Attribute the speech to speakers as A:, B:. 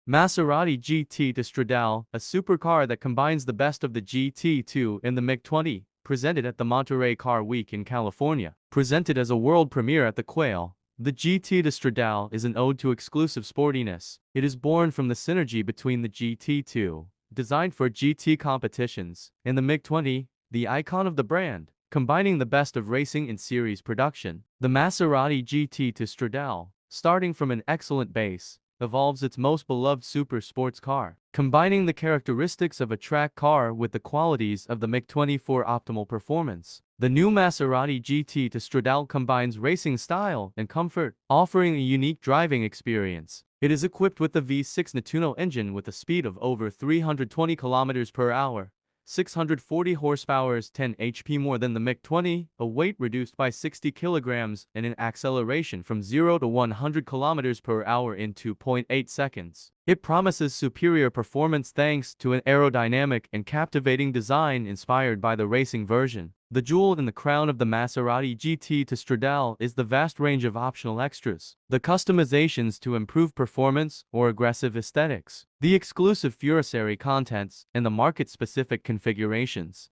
A: Maserati GT2 Stradale, a supercar that combines the best of the GT2 and the MiG-20, presented at the Monterey Car Week in California. Presented as a world premiere at the Quail, the GT2 Stradale is an ode to exclusive sportiness. It is born from the synergy between the GT2, designed for GT competitions, and the MiG-20, the icon of the brand, combining the best of racing in series production. The Maserati GT2 Stradale, starting from an excellent base, evolves its most beloved super sports car, combining the characteristics of a track car with the qualities of the MiG-20 for optimal performance. The new Maserati GT2 Stradale combines racing style and comfort, offering a unique driving experience. It is equipped with the V6 Nettuno engine with a speed of over 320 km per hour. 640 horsepower, 10 HP more than the MiG-20, a weight reduced by 60 kilograms, and an acceleration from 0 to 100 kilometers per hour in 2.8 seconds. It promises superior performance thanks to an aerodynamic and captivating design inspired by the racing version. The jewel in the crown of the Maserati GT2 Stradale is the vast range of optional extras, the customizations to improve performance or aggressive aesthetics, the exclusive Furaseri contents, and the market-specific configurations.